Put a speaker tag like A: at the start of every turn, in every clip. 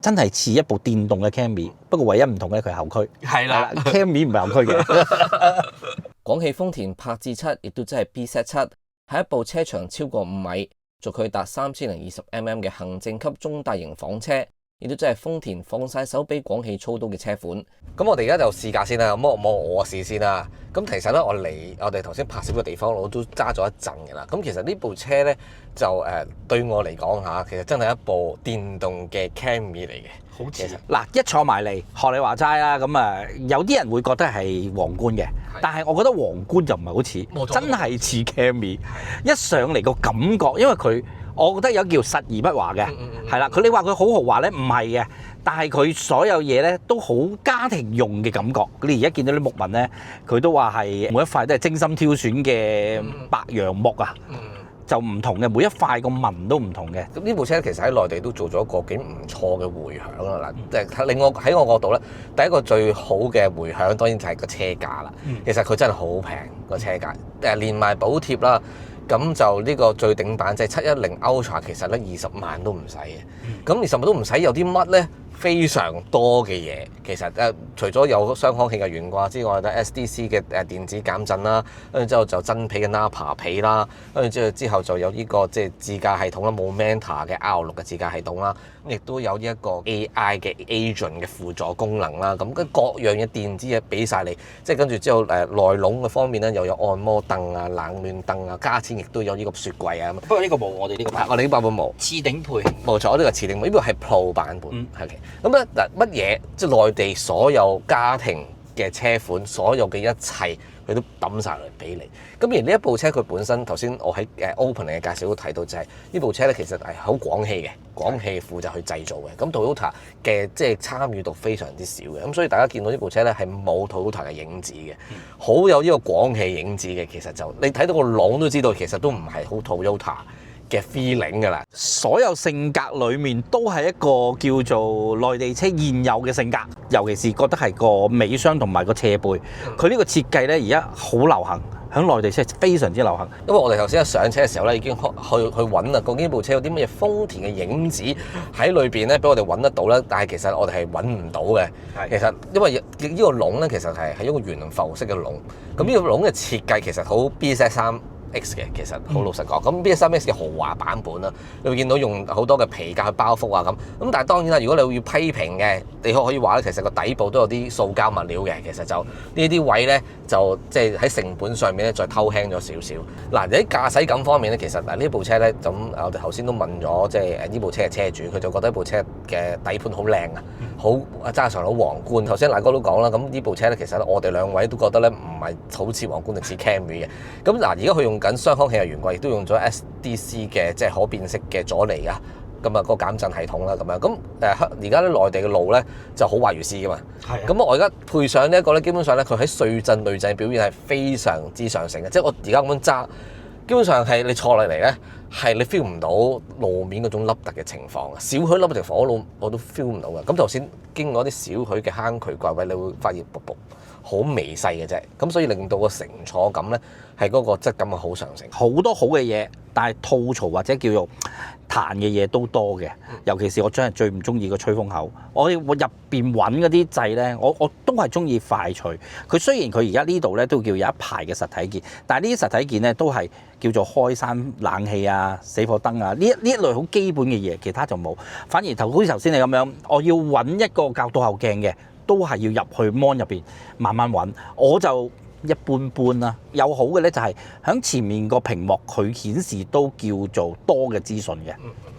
A: 真係似一部電動嘅 Camry，不過唯一唔同咧，佢係後驅。
B: 係啦
A: ，Camry 唔係後驅嘅。
C: 廣汽豐田柏智7亦都即係 BZ7，係一部車長超過5米、軸距達3020mm 嘅行政級中大型房車，亦都即係豐田放晒手俾廣汽操刀嘅車款。
B: 咁我哋而家就試駕先啦，摸我試先啦。咁其實咧，我哋頭先拍攝嘅地方我都揸咗一陣嘅啦。咁其實呢部車咧就對我嚟講嚇，其實真係一部電動嘅 Camry 嚟嘅。
A: 好似嗱，一坐埋嚟學你話齋啦，咁有啲人會覺得係皇冠嘅，但係我覺得皇冠就唔係好似，真係似 Camry。一上嚟個感覺，因為佢我覺得有叫實而不華嘅，係啦。你話佢好豪華咧，唔係嘅，但係佢所有嘢咧都好家庭用嘅感覺。你而家見到啲木紋咧，佢都話係每一塊都係精心挑選嘅白楊木啊。就唔同嘅，每一塊個紋都唔同嘅。
B: 咁呢部車其實喺內地都做咗一個幾唔錯嘅迴響啦。嗱，即係令我喺我角度咧，第一個最好嘅迴響當然就係個車價啦。其實佢真係好平個車價，連埋補貼啦。咁就呢個最頂版即係710 Ultra，其實咧20萬都唔使嘅。咁20萬都唔使，有啲乜咧？非常多嘅嘢，其實除咗有雙腔氣嘅懸掛之外，咧 SDC 嘅電子減震啦，跟住之後就真皮嘅 Nappa 皮啦，跟住之後就有呢個即係自駕系統啦，Momenta 嘅 R6嘅自駕系統啦，亦都有呢一個 AI 嘅 Agent 嘅輔助功能啦，咁跟各樣嘅電子嘢俾晒你，即係跟住之後內籠嘅方面咧又有按摩凳啊、冷暖凳啊，加錢亦都有呢個雪櫃啊。
A: 不過呢個冇，我哋呢個
B: 我哋呢版本冇
A: 次頂配，
B: 冇錯，呢個次頂配，呢個係 Pro 版本，係嘅。咁咧嗱，乜嘢即係內地所有家庭嘅車款，所有嘅一切佢都抌晒嚟俾你。咁而呢一部車佢本身頭先我喺opening 嘅介紹都提到，就係呢部車咧其實係好廣汽嘅，廣汽負責去製造嘅。咁 Toyota 嘅即係參與度非常之少嘅。咁所以大家見到呢部車咧係冇 Toyota 嘅影子嘅，好有呢個廣汽影子嘅。其實就你睇到個籠都知道，其實都唔係好 Toyota嘅 feeling 㗎啦，
A: 所有性格裡面都係一個叫做內地車現有嘅性格，尤其是覺得係個尾箱同埋個斜背，佢呢個設計咧而家好流行，喺內地車非常之流行。
B: 因為我哋頭先一上車嘅時候咧，已經去揾啦，究竟呢部車有啲乜嘢豐田嘅影子喺裏邊咧，俾我哋揾得到咧。但係其實我哋係揾唔到嘅。其實因為呢個籠咧，其實係一個圓浮式嘅籠。咁呢個籠嘅設計其實好 BZ3X 嘅，其實好老實講，咁 BZ3X 嘅豪華版本啦，你會見到用好多嘅皮革去包覆啊咁，但係當然啦，如果你要批評嘅，你可以話咧，其實個底部都有啲塑膠物料嘅，其實就呢啲位咧就即係喺成本上面咧再偷輕咗少少。嗱，喺駕駛感方面咧，其實嗱呢部車咧，咁我哋頭先都問咗即係呢部車嘅車主，佢就覺得呢部車嘅底盤好靚啊，好揸上好皇冠。頭先賴哥都講啦，咁呢部車咧其實我哋兩位都覺得咧唔係好似皇冠定似 Camry 嘅。咁嗱，而家佢用緊雙腔氣嘅懸掛，亦都用咗 SDC 嘅即係可變式嘅阻尼啊，咁啊個減震系統啦咁樣。咁而家咧內地嘅路咧就好話如是噶嘛。係。咁我而家配上呢一個咧，基本上咧佢喺碎震累震表現係非常之上乘嘅，即係我而家咁樣揸，基本上係你坐落嚟咧係你 feel 唔到路面嗰種凹凸嘅情況啊，少許凹凸情況我都 feel 唔到嘅。咁頭先經過啲少許嘅坑渠怪位，你會發現卜卜好微細嘅啫，咁所以令到個乘坐感咧係嗰個質感係好上乘，
A: 好多好嘅嘢，但係吐槽或者叫做彈嘅嘢都多嘅。尤其是我真係最唔中意個吹風口，我入邊揾嗰啲掣咧，我都係中意快脆。佢雖然佢而家呢度咧都叫有一排嘅實體件，但係呢啲實體件咧都係叫做開山冷氣啊、死火燈啊呢一類好基本嘅嘢，其他就冇。反而好似頭先你咁樣，我要揾一個較倒後鏡嘅。都係要入去 mon 入邊慢慢揾，我就一般般啦。有好嘅咧就係喺前面個屏幕，佢顯示都叫做多嘅資訊嘅。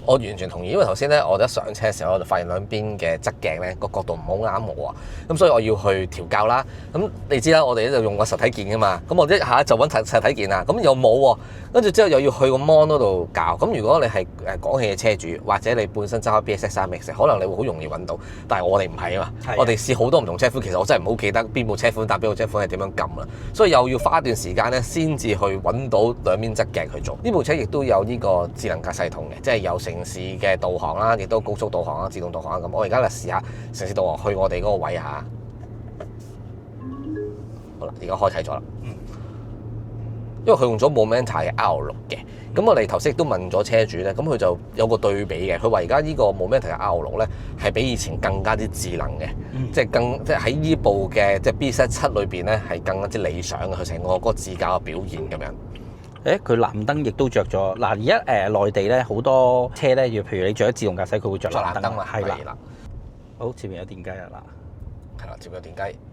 B: 我完全同意，因為頭先咧我一上車嘅時候，我就發現兩邊嘅側鏡咧個角度唔好啱我啊，咁所以我要去調校啦。咁你知啦，我哋咧就用個實體鍵噶嘛，咁我一下就揾實體鍵啊，咁又冇喎，跟住之後又要去個 mon 嗰度校。咁如果你係廣汽嘅車主，或者你本身揸開 BZ3X，可能你會好容易揾到，但係我哋唔係啊嘛，我哋試好多唔同車款，其實我真係唔好記得邊部車款搭邊部車款係點樣撳啦，所以又要花一段時間咧先至去揾到兩邊側鏡去做。呢部車亦都有呢個智能駕駛系統嘅，即係有城市嘅導航啦，亦都高速導航啦、自動導航啦。咁我而家嚟試下城市導航去我哋嗰個位嚇。好啦，而家開啟咗啦。因為佢用咗 Momenta 嘅 R6嘅。咁我哋頭先亦都問咗車主咧，咁佢就有個對比嘅。佢話而家呢個 Momenta 嘅 R6咧係比以前更加之智能嘅，即係喺呢部嘅即係 BZ7 裏邊咧係更加之理想嘅。佢成個嗰個自駕嘅表現咁樣。
A: 佢藍燈亦都着咗。嗱，而家內地咧好多車咧，譬如你着咗自動駕駛，佢會着藍燈啦。係啦。好，前面有電雞啊嗱。
B: 係啦，接有電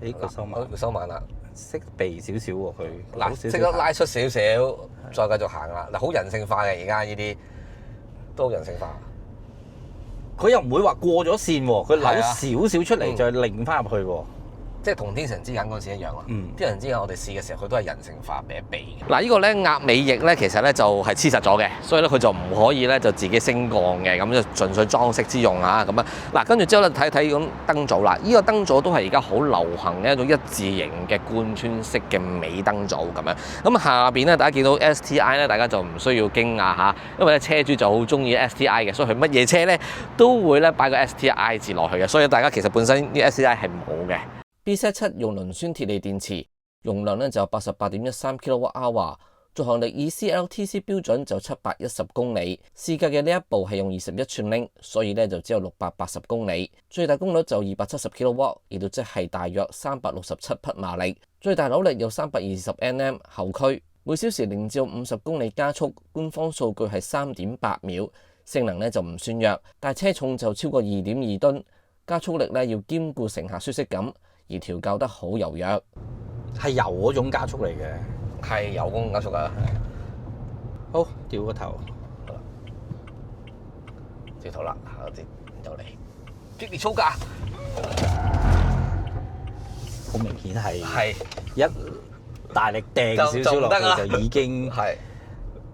B: 雞。
A: 佢收慢。
B: 佢收慢啦。
A: 識避少少喎佢。
B: 嗱，識得拉出少少，再繼續行啦。嗱，好人性化嘅而家呢啲都人性化。
A: 佢又唔會話過咗線喎，佢扭少少出嚟再擰翻入去喎。
B: 即係同天神之眼嗰陣時一樣啦。天神之眼我哋試嘅時候，佢都係人性化避一避嘅。
C: 嗱，呢個咧壓尾翼咧，其實咧就係黐實咗嘅，所以咧佢就唔可以咧就自己升降嘅，咁就純粹裝飾之用嚇咁啊。嗱，跟住之後咧睇睇咁燈組啦，呢個燈組都係而家好流行嘅一種一字形嘅貫穿式嘅尾燈組咁樣。咁下邊咧大家見到 STI 咧，大家就唔需要驚訝嚇，因為咧車主就好中意 STI 嘅，所以佢乜嘢車咧都會咧擺個 STI 字落去嘅，所以大家其實本身呢 STI 係冇嘅。BZ7 用磷酸鐵鋰電池，容量咧就有88.13 kWh， 續航力以 CLTC 標準就710公里。試駕嘅呢一部係用21寸鈴，所以咧就只有680公里，最大功率就270 kW， 亦都即係大約367匹馬力，最大扭力有320 Nm， 後驅每小時0至50公里加速，官方數據係3.8秒，性能咧就唔算弱，但係車重就超過2.2噸，加速力咧要兼顧乘客舒適感。而調校得好柔弱，
A: 係油嗰種加速嚟嘅，
B: 係油嗰種加速啊！
A: 好，掉個頭，
B: 掉頭啦，下啲就嚟激烈操駕，
A: 好明顯係一大力掟少少落去就已經係，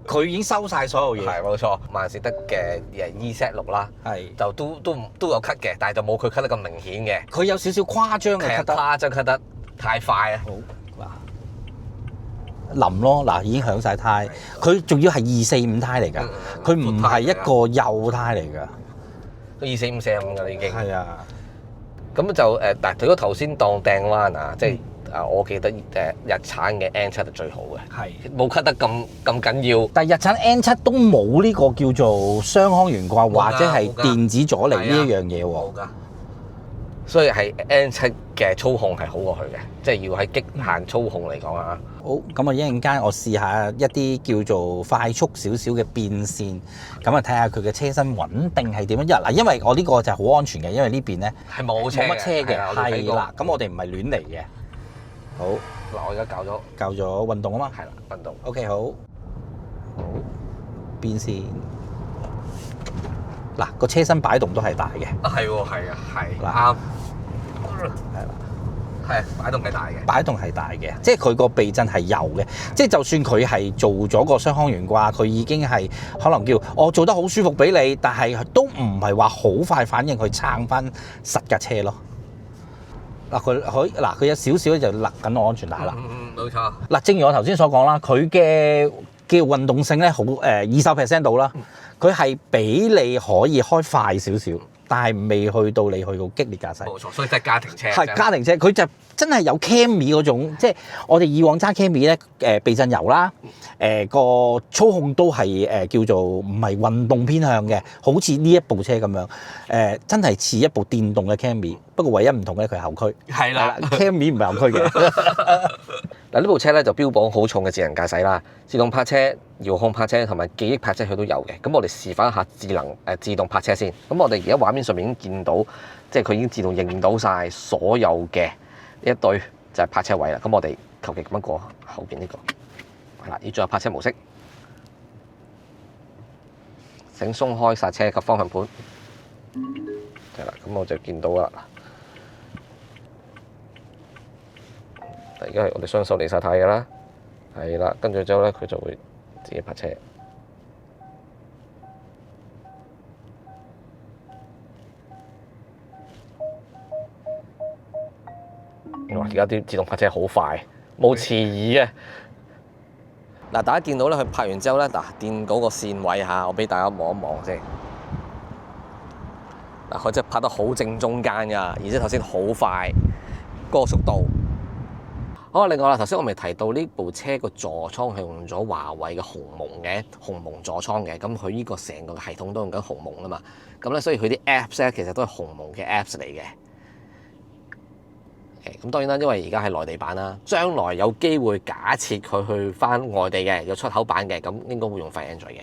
A: 佢已經收晒所有嘢。
B: 係冇錯，萬事得嘅EZ6啦，係就都有 cut 嘅，但係就冇佢 cut 得咁明顯嘅。
A: 佢有少少誇張嘅 cut 得，
B: 誇張 cut 得太快啊！
A: 好嗱，淋咯，嗱已經響晒胎，佢仲要係245胎嚟㗎，佢唔係一個幼胎嚟㗎，
B: 都245、45㗎啦已經。係啊，咁就嗱，如果頭先當掟彎啊，即係。我記得日產嘅 N7 係最好嘅，係冇 cut 得咁緊要。
A: 但係日產 N7 都冇呢個叫做雙腔懸掛或者係電子阻尼呢一樣嘢喎。
B: 所以係 N7 嘅操控係好過佢嘅，即係要喺極限操控嚟講啊。
A: 好，咁啊一陣間我試下一啲叫做快速少少嘅變線，咁啊睇下佢嘅車身穩定係點樣。嗱，因為我呢個就係好安全嘅，因為呢邊咧
B: 係冇乜車嘅，
A: 係啦。咁我哋唔係亂嚟嘅。好，
B: 嗱我而家教咗
A: 運動啊嘛，
B: 係啦，運動。
A: OK， 好，變線。嗱，個車身擺動都係大嘅。
B: 係喎，係啊，係啱。係啦，係擺動係大嘅。擺動係大嘅，
A: 即係佢個避震係有嘅。即係就算佢係做咗個雙腔懸掛，佢已經係可能叫我做得好舒服俾你，但係都唔係話好快反應去撐翻實架車咯。佢有少少就勒緊我安全帶啦。
B: 冇錯。
A: 嗱，正如我頭先所講啦，佢嘅叫運動性咧好20% 到啦，佢係比你可以開快少少，但係未去到你去到激烈駕駛。
B: 冇錯，所以真係家庭車。
A: 係家庭車，佢就真係有 Camry 嗰種，即係我哋以往揸 Camry 咧，避震油啦，個操控都係叫做唔係運動偏向嘅，好似呢一部車咁樣，真係似一部電動嘅 Camry， 不過唯一唔同咧，佢係後驅。
B: 係啦
A: ，Camry 唔係後驅嘅。
B: 嗱，呢部車咧就標榜好重嘅智能駕駛啦，自動泊車、遙控泊車同埋記憶泊車佢都有嘅。咁我哋示範一下自動泊車先。咁我哋而家畫面上面已經見到，即係佢已經自動認到晒所有嘅一堆就係泊車位啦。咁我哋求其咁樣過後邊呢個，係啦，要進入泊車模式，請鬆開剎車及方向盤，係啦，咁我就見到啦。而家係我哋雙手離晒軚嘅啦，係啦，跟住之後咧，佢就會自己泊車。哇！而家啲自動泊車好快，冇遲疑嘅。嗱，大家見到咧，佢泊完之後咧，嗱，掂嗰個線位嚇，我俾大家望一望先。嗱，佢真係泊得好正中間㗎，而且頭先好快嗰個速度。好，另外啦，頭先我未提到呢部車個座艙係用咗華為嘅鴻蒙座艙嘅，咁佢呢個成個系統都用緊鴻蒙啊嘛，咁咧所以佢啲 Apps 咧其實都係鴻蒙嘅 Apps 嚟嘅。咁當然啦，因為而家係內地版啦，將來有機會假設佢去翻外地嘅有出口版嘅，咁應該會用翻 Android 嘅。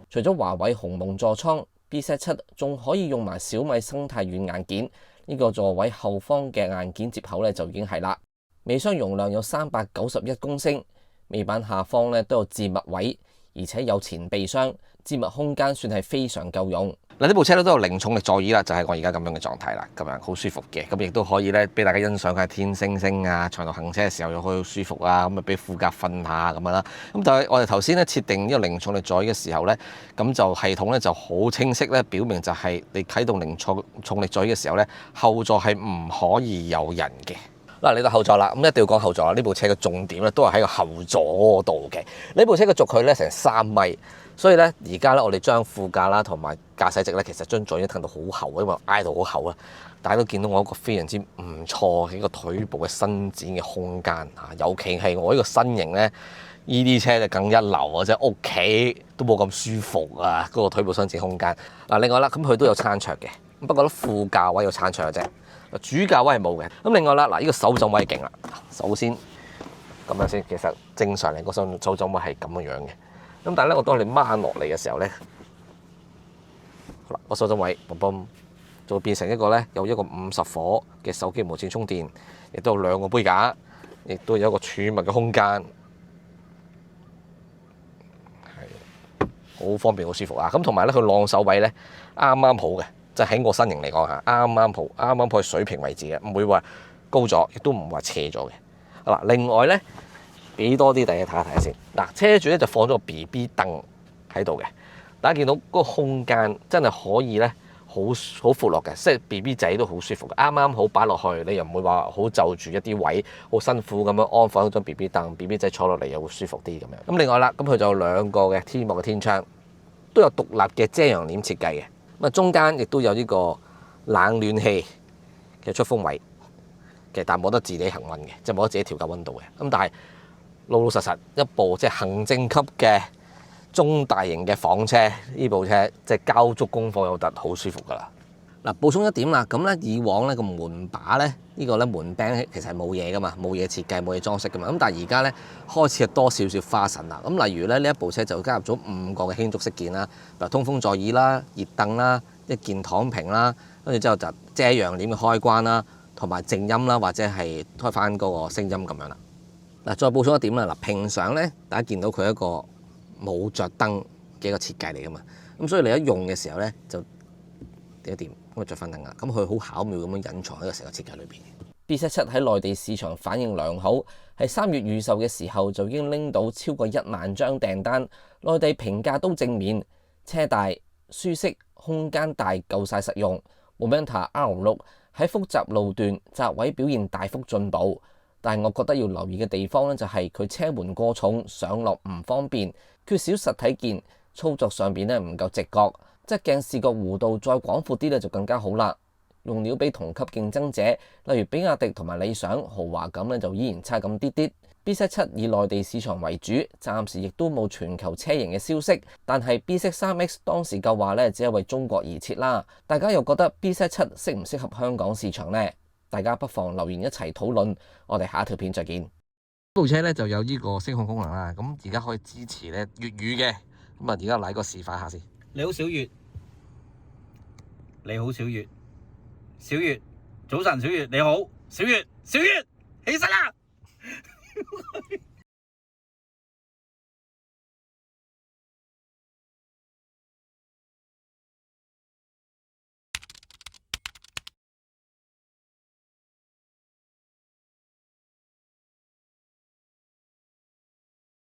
C: 除咗華為鴻蒙座艙 ，BZ7 仲可以用埋小米生態軟硬件，呢個座位後方嘅硬件接口咧就已經係啦。尾箱容量有391公升，尾板下方咧都有置物位，而且有前備箱，置物空間算係非常夠用。
B: 嗱，呢部車咧都有零重力座椅啦，就係我而家咁樣嘅狀態啦，咁樣好舒服嘅，咁亦都可以咧俾大家欣賞佢係天星星啊，長途行車嘅時候又可以好舒服啊，咁啊俾副駕瞓下咁樣啦。咁但係我哋頭先咧設定呢個零重力座椅嘅時候咧，咁就系統咧就好清晰咧，表明就係你啟動零重力座椅嘅時候咧，後座係唔可以有人嘅。嗱，嚟到後座啦，咁一定要講後座啦。呢部車嘅重點咧都係喺個後座嗰度嘅。呢部車嘅軸距咧成3米，所以咧而家咧我哋將副駕啦同埋駕駛席咧，其實將座椅騰到好厚，因為挨到好厚啊。大家都見到我一個非常之唔錯嘅一個腿部嘅伸展嘅空間嚇，尤其係我呢個身形咧，呢啲車就更一流啊！即係屋企都冇咁舒服啊，嗰個腿部伸展空間。嗱，另外啦，咁佢都有餐桌嘅，不過咧副駕位有餐桌嘅啫。主駕位係冇嘅，咁另外啦，嗱，呢個手枕位勁啦。首先咁樣先，其實正常嚟講手枕位係咁樣嘅，咁但係咧，我當你掹落嚟嘅時候咧，嗱，個手枕位嘣就會變成一個咧，有一個50火嘅手機無線充電，亦都有2個杯架，亦都有一個儲物嘅空間，係好方便好舒服啊！咁同埋咧，佢晾手位咧啱啱好嘅。就喺我身形嚟講嚇，啱啱好水平位置嘅，唔會話高咗，亦都唔會話斜咗嘅。嗱，另外咧，俾多啲大家睇下先。嗱，車主咧就放咗個 BB 凳喺度嘅，大家見到嗰個空間真係可以咧，好闊落嘅，即係 BB 仔都好舒服嘅，啱啱好擺落去，你又唔會話好就住一啲位，好辛苦咁樣安放一張 BB 凳，BB 仔坐落嚟又會舒服啲咁樣。咁另外啦，咁佢就有2個嘅天幕嘅天窗，都有獨立嘅遮陽簾設計嘅。咁啊，中間亦都有呢個冷暖氣嘅出風位嘅，但係冇得自己恆溫嘅，即係冇得自己調校溫度嘅。咁但係老實一部即係行政級嘅中大型嘅房車，呢部車即係交足功課有得好舒服㗎啦。嗱，補充一點啦，咁咧以往咧個門把咧呢個咧門柄其實係冇嘢㗎嘛，冇嘢設計，冇嘢裝飾㗎嘛。咁但係而家咧開始係多少少花神啦。咁例如咧呢一部車就加入咗5個嘅輕觸飾件啦，譬如通風座椅啦、熱凳啦、一鍵躺平啦，跟住之後就遮陽簾嘅開關啦，同埋靜音啦，或者係開翻嗰個聲音咁樣啦。嗱，再補充一點啦，嗱，平常咧大家見到佢一個冇着燈嘅一個設計嚟㗎嘛，咁所以你一用嘅時候咧就點一點。咁着翻燈啊！咁佢好巧妙咁樣隱藏喺個成個設計裏邊。
C: BZ7 喺內地市場反應良好，喺3月預售嘅時候就已經拎到超過1萬張訂單，內地評價都正面，車大、舒適、空間大、夠晒實用。Momenta R6 喺複雜路段窄位表現大幅進步，但係我覺得要留意嘅地方咧就係佢車門過重，上落唔方便，缺少實體鍵，操作上邊咧唔夠直覺。側鏡視覺弧度再廣闊啲咧就更加好啦，用料比同級競爭者，例如比亞迪同埋理想，豪華感咧就依然差咁啲啲。BZ7 以內地市場為主，暫時亦都冇全球車型嘅消息，但係 BZ3X 當時夠話咧只係為中國而設啦。大家又覺得 BZ7 適唔適合香港市場呢？大家不妨留言一齊討論。我哋下一條片再見。呢
B: 部車咧就有呢個聲控功能啦，咁而家可以支持咧粵語嘅，咁啊而家嚟個示範下先。
A: 你好，小月。你好，小月。小月，早晨，小月，你好，小月，小月，起身啦！